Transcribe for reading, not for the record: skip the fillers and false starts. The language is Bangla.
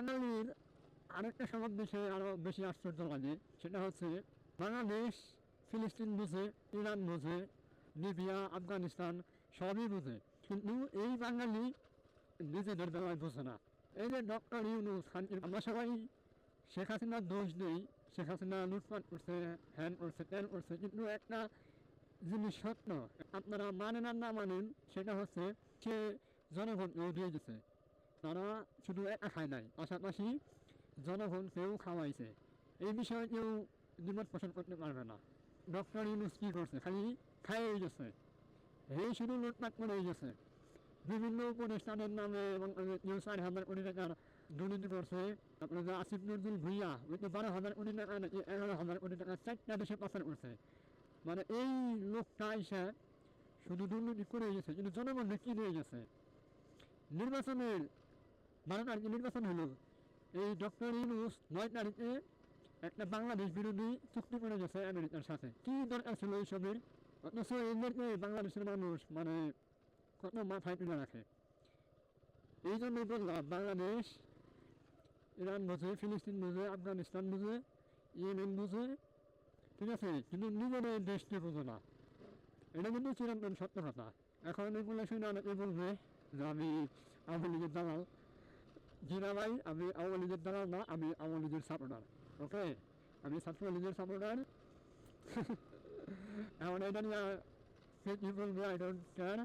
বাঙালির আরেকটা সবার দেশে আরও বেশি আশ্চর্য লাগে, সেটা হচ্ছে বাংলাদেশ ফিলিস্তিন বুঝে, ইরান বুঝে, লিবিয়া, আফগানিস্তান সবই বুঝে, কিন্তু এই বাঙালি নিজেদের বেলায় বোঝে না। এই যে ডক্টর ইউনূস, আমরা সবাই শেখ হাসিনার দোষ দিই, শেখ হাসিনা লুটপাট করছে, হ্যান করছে, ত্যান করছে, কিন্তু একটা জিনিস সত্য, আপনারা মানেন আর না মানেন, সেটা হচ্ছে সে জনগণকেও দিয়ে গেছে। তারা শুধু একা খায় নাই, পাশাপাশি জনগণকেও খাওয়াইছে। এই বিষয়ে কেউ দ্বিমত পোষণ করতে পারবে না। ডক্টর ইউনূস কী করছে? খালি খাইয়েই গেছে, এই শুধু লুটপাট করেই গেছে। বিভিন্ন উপদেষ্টাদের নামে এবং কেউ 4,000 কোটি টাকার দুর্নীতি করছে। আপনাদের আসিফ নজরুল ভুইয়া, ওই তো 12,000 কোটি টাকা নাকি 11,000 কোটি টাকা 4টা দেশে পাচার করছে। মানে এই লোকটা এসে শুধু দুর্নীতি করে গেছে, কিন্তু জনগণকে কী দিয়ে গেছে? নির্বাচনের 12 তারিখে নির্বাচন হলো, এই ডক্টর ইউনূস 9 তারিখে একটা বাংলাদেশ বিরোধী চুক্তি করে গেছে আমেরিকার সাথে। কী দরকার ছিল এইসবের? অথচ এদেরকে বাংলাদেশের মানুষ মানে কত মাথায় তুলে রাখে। এই জন্যই বললাম, বাংলাদেশ ইরান বোঝে, ফিলিস্তিন বোঝে, আফগানিস্তান বোঝে, ইয়েমেন বোঝে, ঠিক আছে, কিন্তু নিজেদের দেশকে বোঝে না। এটা কিন্তু চিরন্তন সত্য কথা। এখন এগুলো শুনে অনেকে বলবে যে আমি আওয়ামী লীগের দালাল। জি না ভাই, আমি আওয়ামী লীগের দালাল না, আমি আওয়ামী লীগের সাপোর্টার। ওকে, আমি ছাত্রলীগের সাপোর্টার। এখন এটা নিয়ে কে কী বলবে, আই ডোন্ট কেয়ার।